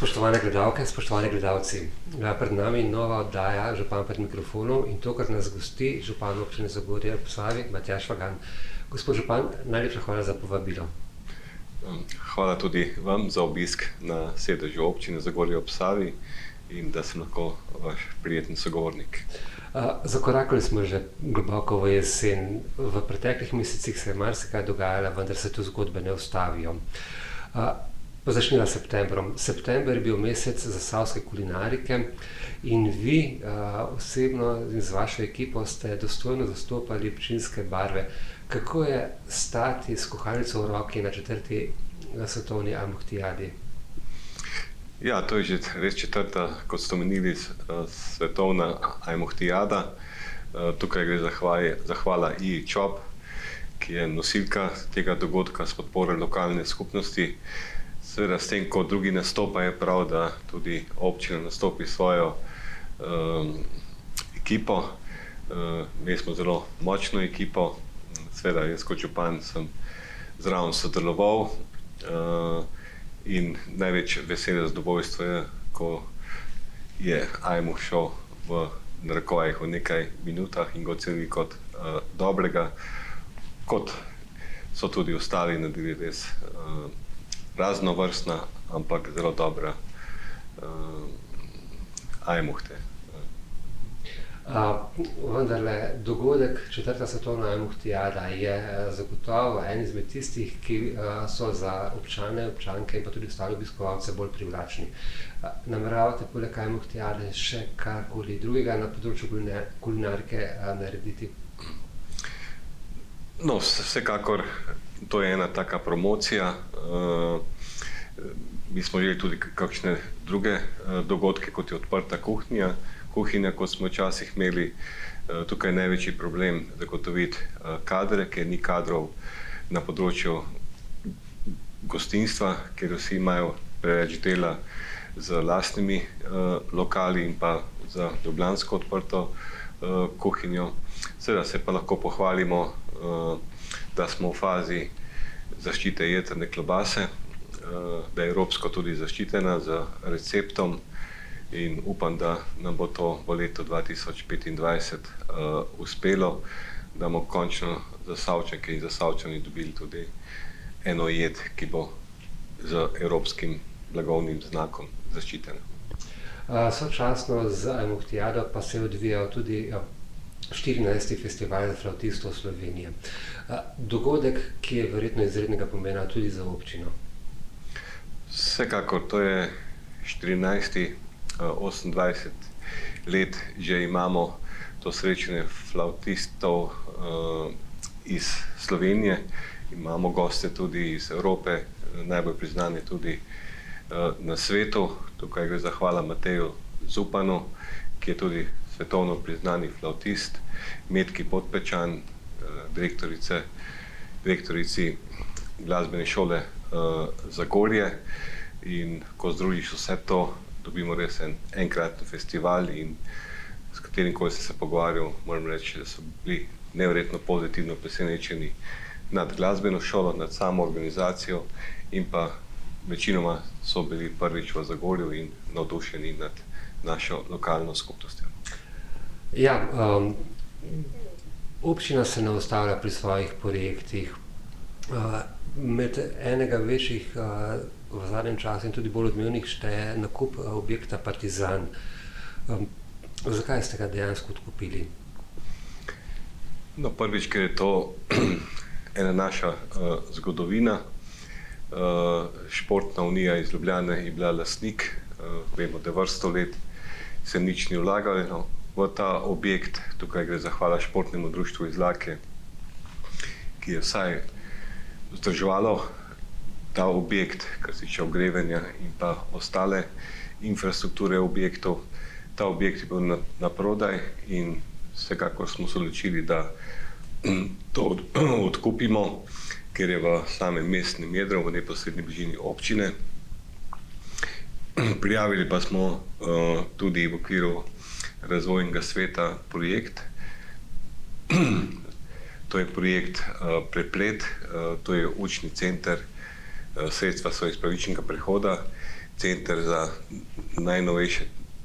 Spoštovane gledalke, spoštovani gledalci, pred nami nova oddaja Župan pred mikrofonom in tokrat nas gosti župan občine Zagorje ob Savi, Matjaž Fagan. Gospod župan, najlepša hvala za povabilo. Hvala tudi vam za obisk na sedežu občine Zagorje ob Savi in da sem lahko vaš prijeten sogovornik. Zakorakali smo že globoko v jesen. V preteklih mesecih se je marsikaj dogajalo, vendar se tu zgodbe ne ustavijo. Začnila s septembrom. September je bil mesec zasavske kulinarike in vi osebno in z vašo ekipo ste dostojno zastopali občinske barve. Kako je stati s kuhalnico v roki na 4. svetovni Ajmohtijadi? Ja, to je že res 4., kot ste omenili, svetovna Ajmohtijada. Tukaj gre zahvala IČOP, ki je nosilka tega dogodka s podporo lokalne skupnosti. Seveda s tem, ko drugi nastopa, je prav, da tudi občina nastopi svojo ekipo. Mi smo zelo močno ekipo, seveda jaz kot župan sem zraven sodeloval in največ veselje zadovoljstvo je, ko je Ajmo šel v narekovajih v nekaj minutah in ga ocenili kot dobrega, kot so tudi ostali naredili res raznovrstna, ampak zelo dobra Ajmohte. Vendarle, dogodek 4. svetovna Ajmohtijada je zagotovo en izmed tistih, ki so za občane, občanke in pa tudi ostale obiskovalce bolj privlačni. Nameravate poleg Ajmohtijade še karkoli drugega na področju kulinarike narediti? No, vsekakor to je ena taka promocija. Mi smo želeli tudi kakšne druge dogodke, kot je odprta kuhinja, kot smo včasih imeli. Tukaj največji problem zagotoviti kadre, ker ni kadrov na področju gostinstva, ker vsi imajo preveč dela z lastnimi lokali in pa za ljubljansko odprto kuhinjo. Seveda se pa lahko pohvalimo, da smo v fazi zaščite jetrne klobase, da je evropsko tudi zaščitena z receptom in upam, da nam bo to v letu 2025 uspelo, da bomo končno Zasavčanke in Zasavčani dobili tudi eno jed, ki bo z evropskim blagovnim znakom zaščitena. Sočasno z Ajmohtijado pa se je odvijal tudi 14. festival flavtistov Slovenije. Dogodek, ki je verjetno izrednega pomena tudi za občino. Vsekakor, to je 14., 28 let že imamo to srečanje flavtistov iz Slovenije. Imamo goste tudi iz Evrope, najbolj priznani tudi na svetu. Tukaj gre zahvala Mateju Zupanu, ki je tudi svetovno priznani flavtist, Metki Podpečan, direktorici glasbene šole Zagorje, in ko združiš vse to, dobimo res enkratni festival in s katerim, ko sem se pogovarjal, moram reči, da so bili neverjetno pozitivno presenečeni nad glasbeno šolo, nad samo organizacijo in pa večinoma so bili prvič v Zagorju in navdušeni nad našo lokalno skupnostjo. Ja, občina se ne ustavlja pri svojih projektih. Med enega večjih v zadnjem času in tudi bolj odmevnih šteje nakup objekta Partizan. Zakaj ste ga dejansko odkupili? No, prvič, ker je to ena naša zgodovina. Športna unija iz Ljubljane je bila lastnik, vemo, da vrsto let se nič ni vlagalo v ta objekt. Tukaj gre zahvala športnemu društvu Izlake, ki je vsaj vzdrževalo ta objekt, kar se tiče ogrevanja in pa ostale infrastrukture objektov. Ta objekt je bil na prodaj in vsekakor smo se odločili, da to odkupimo, ker je v samem mestnem jedru, v neposredni bližini občine. Prijavili pa smo tudi v okviru razvojnega sveta projekt. To je projekt Preplet, to je učni center, sredstva so iz pravičnega prehoda. center za najnovejše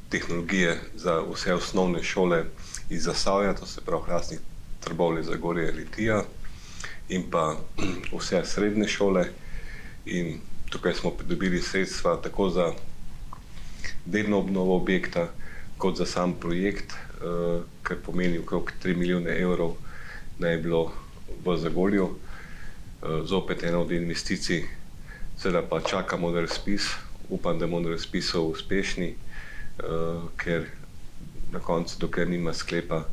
tehnologije za vse osnovne šole iz Zasavja, to se pravi Hrastnik, Trbovlje, Zagorje, Litija, in pa vse srednje šole. In tukaj smo pridobili sredstva tako za delno obnovo objekta, kot za sam projekt, kar pomeni okrog 3 milijone evrov naj je bilo v Zagorju. Zopet ena od investicij, seveda pa čakamo na razpis, upam, da bomo na razpisu uspešni, ker na koncu, dokler nima sklepa,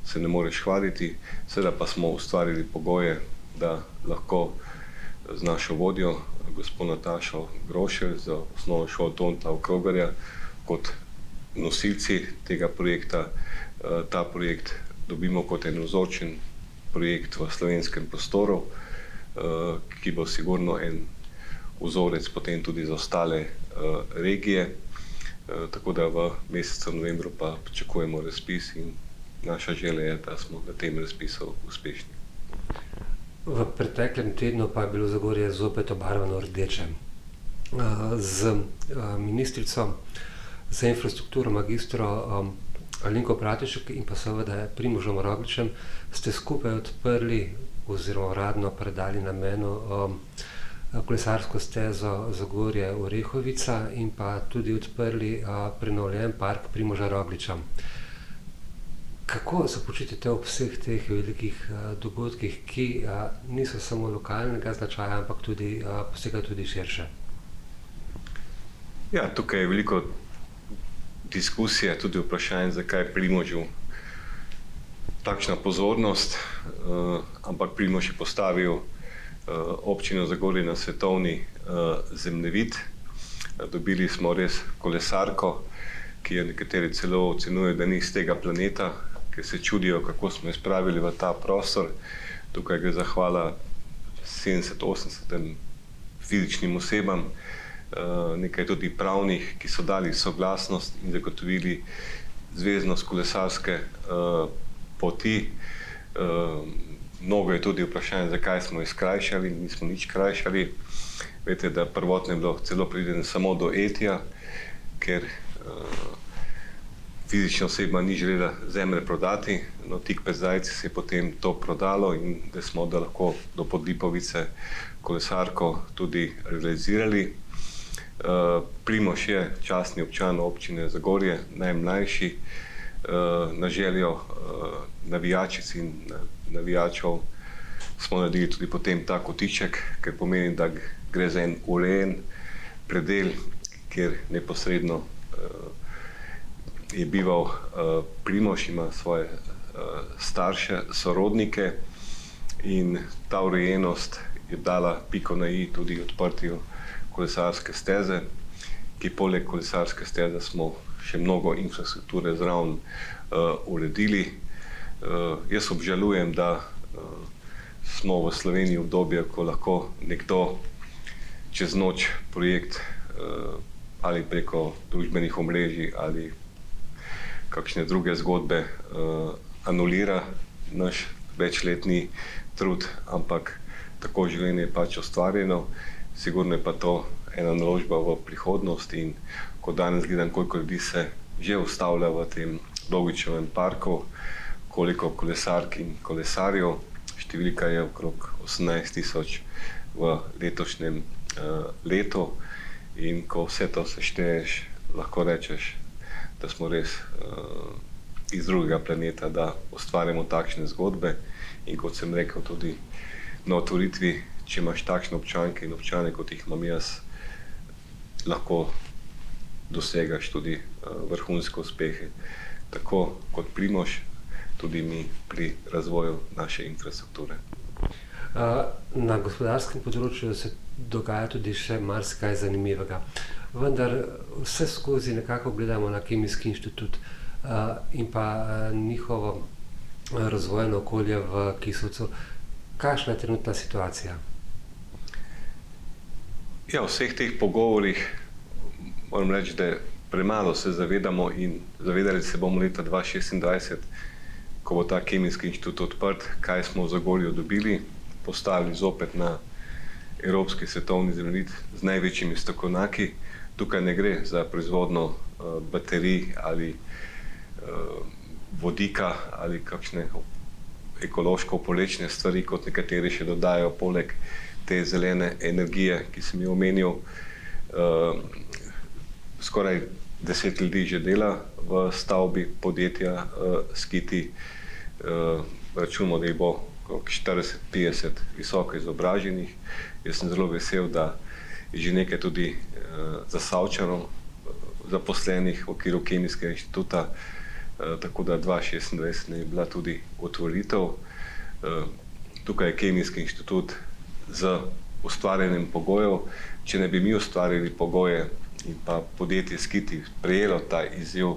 se ne moreš hvaliti. Seveda pa smo ustvarili pogoje, da lahko z našo vodjo, gospod Natašo Grošelj za osnovno šolo Tonta Okrogarja, kot nosilci tega projekta, ta projekt dobimo kot en vzorčen projekt v slovenskem prostoru, ki bo sigurno en vzorec potem tudi za ostale regije. Tako da v mesecu novembru pa pričakujemo razpis in naša želja je, da smo na tem razpisu uspešni. V preteklem tednu pa je bilo Zagorje zopet obarvano rdeče. Z ministrico za infrastrukturo magistro Alenko Bratušek in pa seveda Primožom Rogličem ste skupaj odprli oziroma uradno predali namenu kolesarsko stezo Zagorje Orehovica in pa tudi odprli prenovljen park Primoža Rogliča. Kako se počutite ob vseh teh velikih dogodkih, ki niso samo lokalnega značaja, ampak tudi posegajo tudi širše? Ja, tukaj je veliko diskusije, tudi vprašanje, zakaj Primožu takšna pozornost, ampak Primož je postavil občino Zagorje na svetovni zemljevid. Dobili smo res kolesarko, ki jo nekateri celo ocenjujejo, da ni iz tega planeta, ker se čudijo, kako smo jo spravili v ta prostor. Tukaj gre za hvala 70-80 fizičnim osebam, nekaj tudi pravnih, ki so dali soglasnost in zagotovili zveznost kolesarske poti. Mnogo je tudi vprašanje, zakaj smo jo skrajšali, nismo nič skrajšali. Veste, da prvotno je bilo celo priden samo do Etija, ker fizična oseba ni želela zemlje prodati, no tik pred Zajci se je potem to prodalo in da smo da lahko do Podlipovice kolesarko tudi realizirali. Primož je častni občan občine Zagorje, najmlajši. Na željo navijačic in navijačev smo naredili tudi potem ta kotiček, ker pomeni, da gre za en urejen predel, kjer neposredno je bival Primož, ima svoje starše, sorodnike in ta urejenost je dala piko na i tudi odprtju kolesarske steze, ki poleg kolesarske steze smo še mnogo infrastrukture zraven uredili. Jaz obžalujem, da smo v Sloveniji v obdobju, ko lahko nekdo čez noč projekt ali preko družbenih omrežij ali kakšne druge zgodbe anulira naš večletni trud, ampak tako življenje je pač ustvarjeno. Sigurno je pa to ena naložba v prihodnost in ko danes gledam, koliko ljudi se že ustavlja v tem Rogličevem parku, koliko kolesark in kolesarjev, številka je okrog 18 000 v letošnjem letu in ko vse to sešteješ, lahko rečeš, da smo res iz drugega planeta, da ustvarjamo takšne zgodbe in kot sem rekel tudi na otvoritvi, če imaš takšne občanke in občane, kot jih imam jaz, lahko dosegaš tudi vrhunske uspehe, tako kot Primož, tudi mi pri razvoju naše infrastrukture. Na gospodarskem področju se dogaja tudi še marsikaj zanimivega, vendar vse skozi nekako gledamo na Kemijski inštitut in pa njihovo razvojno okolje v Kisovcu. Kakšna je trenutna situacija? Ja, v vseh teh pogovorih moram reči, da premalo se zavedamo in zavedali se bomo leta 2026, ko bo ta Kemijski inštitut odprt, kaj smo v Zagorju dobili, postavili zopet na evropski svetovni zemljevid z največjimi strokovnjaki tukaj ne gre za proizvodnjo baterij ali vodika ali kakšne ekološko oporečne stvari, kot nekateri še dodajo poleg te zelene energije, ki sem jo omenil. Skoraj 10 ljudi že dela v stavbi podjetja Skiti. Računamo, da jih bo 40-50 visoko izobraženih. Jaz sem zelo vesel, da je že nekaj tudi Zasavčanov zaposlenih v okviru Kemijskega inštituta, tako da 2026 je bila tudi otvoritev. Tukaj je Kemijski inštitut z ustvarjanjem pogojev. Če ne bi mi ustvarili pogoje in pa podjetje Skiti prejelo ta izziv,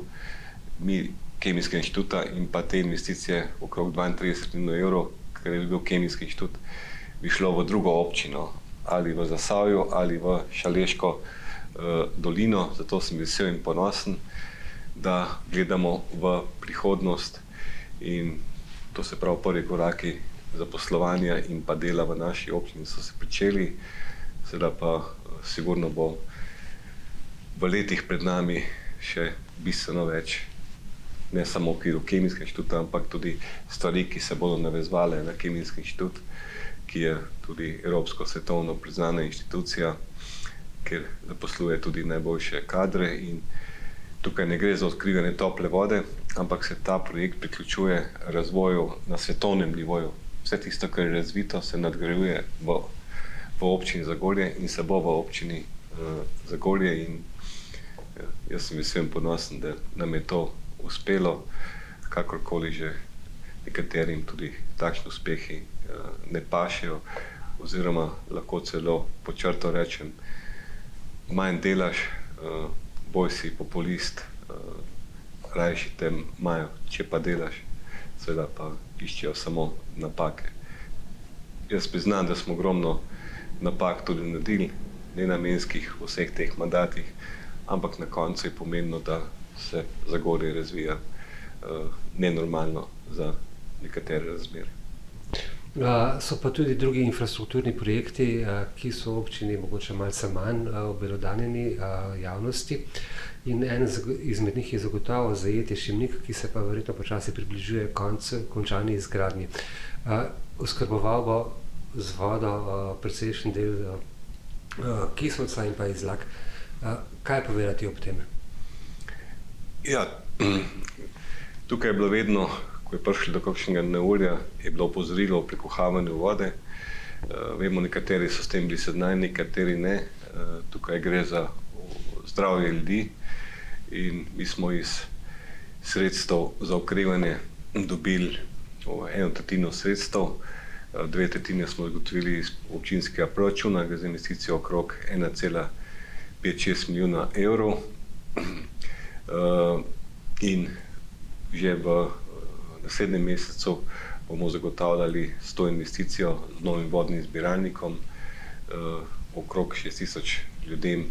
mi Kemijskega inštituta in pa te investicije okrog 32 milijonov evrov, ker je bil Kemijski inštitut, bi šlo v drugo občino, ali v Zasavju ali v Šaleško dolino. Zato sem vesel in ponosen, da gledamo v prihodnost in to se pravi prvi koraki zaposlovanja in pa dela v naši občini so se pričeli. Seveda pa sigurno bo v letih pred nami še bistveno več, ne samo v okviru Kemijskega inštituta, ampak tudi stvari, ki se bodo navezovale na Kemijski inštitut, ki je tudi evropsko svetovno priznana inštitucija, kjer zaposluje tudi najboljše kadre. In tukaj ne gre za odkrivanje tople vode, ampak se ta projekt priključuje razvoju na svetovnem nivoju. Vse tisto, kar je razvito, se nadgrajuje v občini Zagorje in se bo v občini Zagorje. In jaz sem vesel in ponosen, da nam je to uspelo, kakorkoli že nekaterim tudi takšni uspehi ne pašejo, oziroma lahko celo pod črto rečem, manj delaš, bolj si populist, rajši te imajo, če pa delaš, seveda pa iščejo samo napake. Jaz priznam, da smo ogromno napak tudi naredili, nenamenskih v vseh teh mandatih, ampak na koncu je pomembno, da se Zagorje razvija nenormalno za nekatere razmere. So pa tudi drugi infrastrukturni projekti, ki so v občini mogoče malce manj obelodanjeni javnosti. In en izmed njih je zagotovo zajetje Šimnik, ki se pa verjetno počasi približuje končani izgradnji. Oskrboval bo z vodo precejšnji del Kislovca in pa Izlak. Kaj povedati ob tem? Ja, tukaj je bilo vedno, ko je prišlo do kakšnega neurja, je bilo opozorilo o prekuhavanju vode. Vemo, nekateri so s tem bili seznanjeni, nekateri ne. Tukaj gre za zdravje ljudi in mi smo iz sredstev za okrevanje dobili 1/3 sredstev, 2/3 smo zagotovili iz občinskega proračuna, gre za investicijo okrog 1,56 milijona evrov. In že v naslednjem mesecu bomo zagotavljali s to investicijo z novim vodnim zbiralnikom okrog 6000 ljudem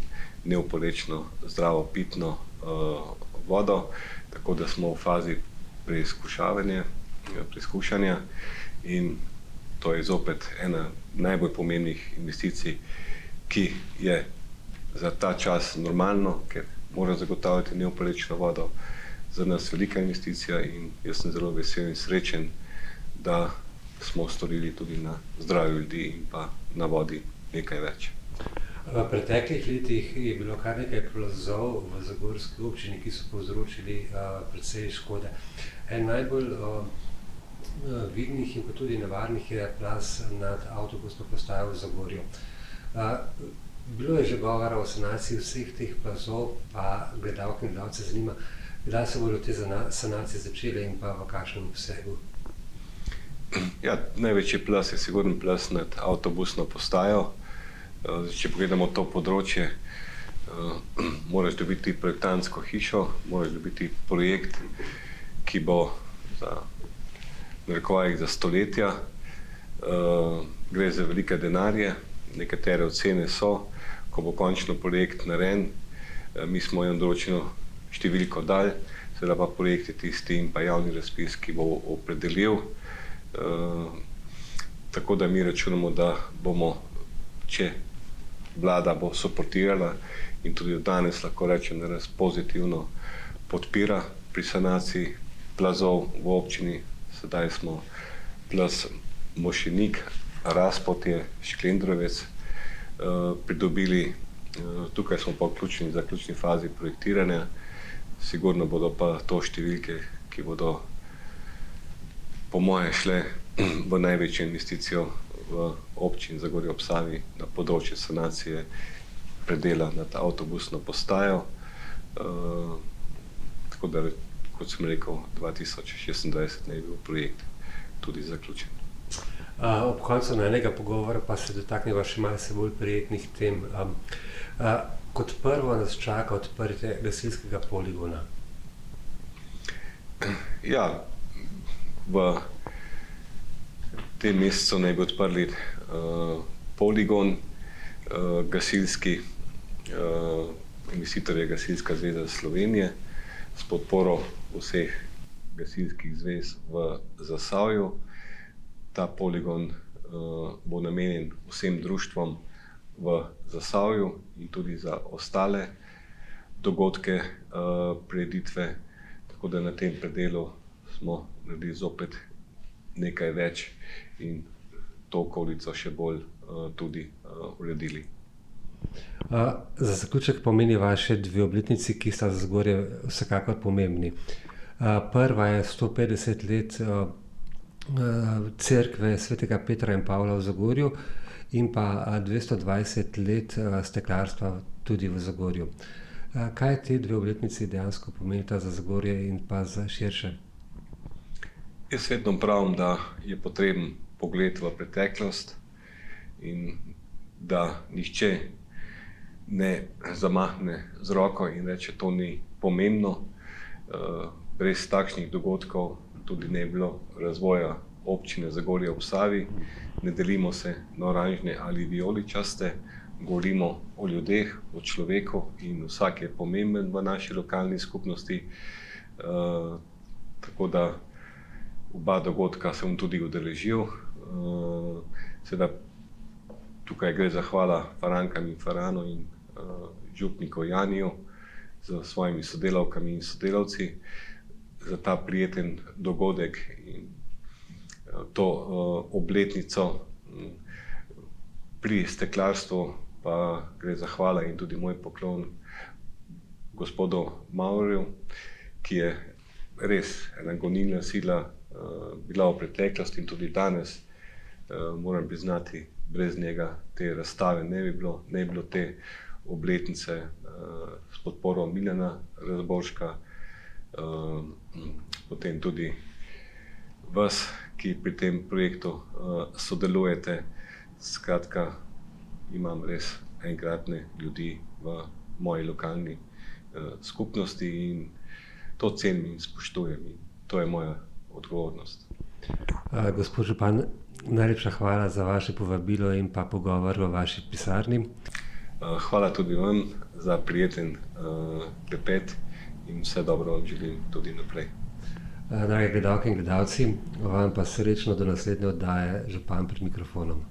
neoporečno zdravo pitno vodo, tako da smo v fazi preizkušanja in to je zopet ena najbolj pomembnih investicij, ki je za ta čas normalno, ker mora zagotavljati neoporečno vodo. Za nas velika investicija in jaz sem zelo vesel in srečen, da smo storili tudi na zdravju ljudi in pa na vodi nekaj več. V preteklih letih je bilo kar nekaj plazov v zagorski občini, ki so povzročili precej škode. En najbolj vidnih in pa tudi nevarnih je plaz nad avtobusno postajo v Zagorju. Bilo je že govora o sanaciji vseh teh plazov, pa gledalke in gledalce zanima, kdaj se bodo te sanacije začele in pa v kakšnem obsegu? Ja, največji plaz je sigurno plaz nad avtobusno postajo. Če pogledamo to področje, moraš dobiti projektantsko hišo, moraš dobiti projekt, ki bo za narekovajih za stoletja. Gre za velike denarje, nekatere ocene so, ko bo končno projekt narejen, mi smo eno določeno številko dali, seveda pa projekt je tisti in pa javni razpis, ki bo opredelil. Tako da mi računamo, da bomo, če vlada bo suportirala in tudi danes lahko rečem, da nas pozitivno podpira pri sanaciji plazov v občini. Sedaj smo plaz Mošenik, Razpotje, Šklendrovec pridobili. Tukaj smo pa v zaključni fazi projektiranja. Sigurno bodo pa to številke, ki bodo po moje šle v največjo investicijo v občini Zagorje ob Savi na področju sanacije predela nad avtobusno postajo. Tako da, kot sem rekel, 2026 naj bi bil projekt tudi zaključen. Ob koncu najnega pogovora pa se dotakneva še malce bolj prijetnih tem. Kot prvo nas čaka odprtje gasilskega poligona. Ja, v tem mesecu naj bi odprli poligon gasilski, investitor je Gasilska zveza Slovenije s podporo vseh gasilskih zvez v Zasavju. Ta poligon bo namenjen vsem društvom v Zasavju in tudi za ostale dogodke, prireditve, tako da na tem predelu smo naredili zopet nekaj več in to okolico še bolj tudi uredili. Za zaključek pomeni vaše dve obletnici, ki sta za Zagorje vsekakor pomembni. Prva je 150 let cerkve svetega Petra in Pavla v Zagorju in pa 220 let steklarstva tudi v Zagorju. Kaj te dve obletnici dejansko pomenita za Zagorje in pa za širše? Jaz vedno pravim, da je potreben pogled v preteklost in da nihče ne zamahne z roko in reče, to ni pomembno. Brez takšnih dogodkov tudi ne bi bilo razvoja občine Zagorje ob Savi. Ne delimo se na oranžne ali vijoličaste, govorimo o ljudeh, o človeku in vsak je pomemben v naši lokalni skupnosti. Tako da oba dogodka sem tudi udeležil. Seveda tukaj gre zahvala Farankam in Faranu in župniku Janiju z svojimi sodelavkami in sodelavci za ta prijeten dogodek in to obletnico. Pri steklarstvu pa gre zahvala in tudi moj poklon gospodu Maurju, ki je res ena gonilna sila bila v preteklosti in tudi danes. Moram priznati, brez njega te razstave ne bi bilo te obletnice s podporo Miljana Razborška, potem tudi vas, ki pri tem projektu sodelujete. Skratka, imam res enkratne ljudi v moji lokalni skupnosti in to cenim in spoštujem in to je moja odgovornost. Gospod župan, najlepša hvala za vaše povabilo in pa pogovor v vaši pisarni. Hvala tudi vam za prijeten klepet in vse dobro vam želim tudi naprej. Drage gledalke in gledalci, vam pa srečno do naslednje oddaje Župan pred mikrofonom.